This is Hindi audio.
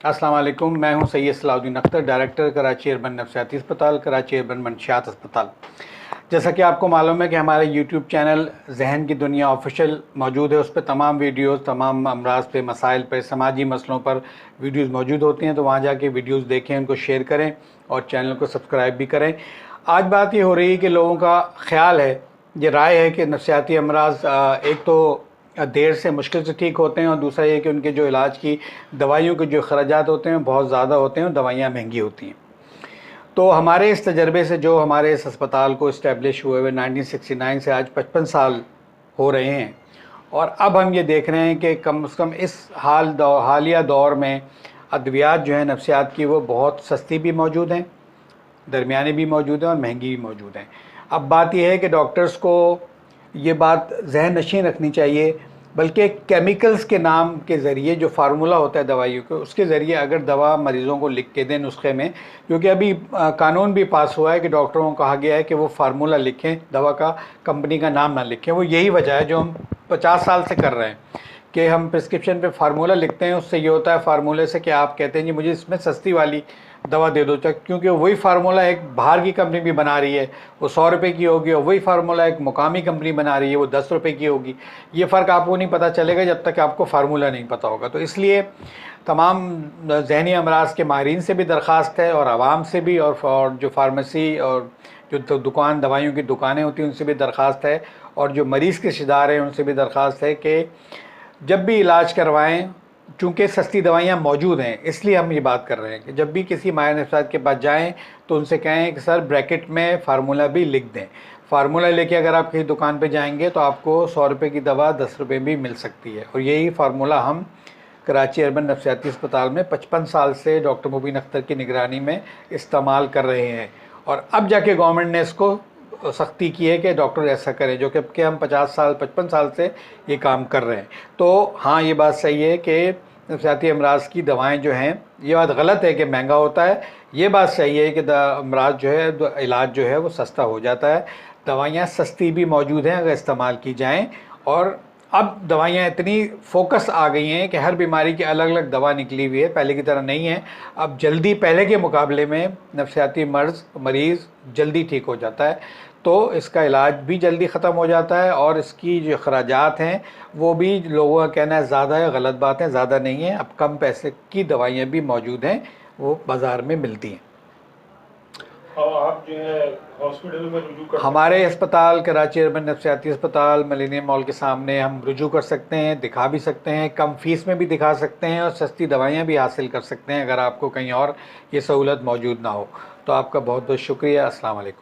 अस्सलाम वालेकुम। मैं हूं सैयद सलाउद्दीन अख्तर, डायरेक्टर कराची अर्बन नफ्सियाती अस्पताल, कराची अर्बन मंशियात अस्पताल। जैसा कि आपको मालूम है कि हमारे यूट्यूब चैनल जहन की दुनिया ऑफिशियल मौजूद है। उस पर तमाम वीडियोस, तमाम अमराज पे, मसाइल पे, समाजी मसलों पर वीडियोस मौजूद होती हैं। तो वहाँ जाके वीडियोस देखें, उनको शेयर करें और चैनल को सब्सक्राइब भी करें। आज बात ये हो रही है कि लोगों का ख्याल है, ये राय है कि नफ्सियाती अमराज एक तो देर से, मुश्किल से ठीक होते हैं, और दूसरा ये कि उनके जो इलाज की दवाइयों के जो खर्चात होते हैं बहुत ज़्यादा होते हैं और दवाइयाँ महंगी होती हैं। तो हमारे इस तजर्बे से, जो हमारे इस अस्पताल को इस्टेब्लिश हुए हुए 1969 से आज 55 साल हो रहे हैं, और अब हम ये देख रहे हैं कि कम से कम इस हालिया दौर में अद्वियात जो है नफ्सियात की, वो बहुत सस्ती भी मौजूद हैं, दरमियानी भी मौजूद हैं और महंगी भी मौजूद हैं। अब बात यह है कि डॉक्टर्स को ये बात जहन नशीं रखनी चाहिए, बल्कि केमिकल्स के नाम के ज़रिए जो फार्मूला होता है दवाइयों के, उसके ज़रिए अगर दवा मरीज़ों को लिख के दें नुस्खे में, क्योंकि अभी कानून भी पास हुआ है कि डॉक्टरों को कहा गया है कि वो फार्मूला लिखें, दवा का, कंपनी का नाम ना लिखें। वो यही वजह है जो हम 50 साल से कर रहे हैं कि हम प्रिस्क्रिप्शन पे फार्मूला लिखते हैं। उससे ये होता है फार्मूले से कि आप कहते हैं जी मुझे इसमें सस्ती वाली दवा दे दो, क्योंकि वही फार्मूला एक बाहर की कंपनी भी बना रही है, वो 100 रुपये की होगी, और वही फार्मूला एक मुकामी कंपनी बना रही है, वो 10 रुपये की होगी। ये फ़र्क आपको नहीं पता चलेगा जब तक आपको फार्मूला नहीं पता होगा। तो इसलिए तमाम ज़हनी अमराज के माहिरीन से भी दरख्वास्त है, और आवाम से भी, और जो फार्मेसी और जो दुकान, दवाइयों की दुकानें होती हैं, उनसे भी दरख्वास्त है, और जो मरीज़ के रिश्तेदार हैं उनसे भी दरख्वास्त है कि जब भी इलाज करवाएं, चूँकि सस्ती दवाइयाँ मौजूद हैं, इसलिए हम ये बात कर रहे हैं कि जब भी किसी माहिर नफ्सियात के पास जाएं तो उनसे कहें कि सर ब्रैकेट में फार्मूला भी लिख दें। फार्मूला लेके अगर आप किसी दुकान पे जाएंगे तो आपको 100 रुपये की दवा 10 रुपये भी मिल सकती है। और यही फार्मूला हम कराची अर्बन नफ्सियाती अस्पताल में 55 साल से डॉक्टर मुबीन अख्तर की निगरानी में इस्तेमाल कर रहे हैं, और अब जाके गवर्नमेंट ने इसको सख्ती की है कि डॉक्टर ऐसा करें, जो कि हम 50 साल 55 साल से ये काम कर रहे हैं। तो हाँ, ये बात सही है कि नफ्सियाती अमराज की दवाएं जो हैं, ये बात गलत है कि महंगा होता है। ये बात सही है कि अमराज जो है, इलाज जो है वो सस्ता हो जाता है। दवाइयाँ सस्ती भी मौजूद हैं अगर इस्तेमाल की जाएं, और अब दवाइयाँ इतनी फोकस आ गई हैं कि हर बीमारी की अलग अलग दवा निकली हुई है, पहले की तरह नहीं है। अब जल्दी, पहले के मुकाबले में नफ्सियाती मरीज़ जल्दी ठीक हो जाता है, तो इसका इलाज भी जल्दी ख़त्म हो जाता है, और इसकी जो अखराजात हैं वो भी, लोगों का कहना है ज़्यादा है, गलत बात है, ज़्यादा नहीं है। अब कम पैसे की दवाइयाँ भी मौजूद हैं, वो बाज़ार में मिलती हैं। और आप जो है हॉस्पिटल में रुजू कर हमारे अस्पताल, कराची अर्बन नफ्सियाती अस्पताल, मिलेनियम मॉल के सामने हम रुजू कर सकते हैं, दिखा भी सकते हैं, कम फीस में भी दिखा सकते हैं, और सस्ती दवाइयाँ भी हासिल कर सकते हैं अगर आपको कहीं और ये सहूलत मौजूद ना हो। तो आपका बहुत बहुत शुक्रिया। अस्सलाम वालेकुम।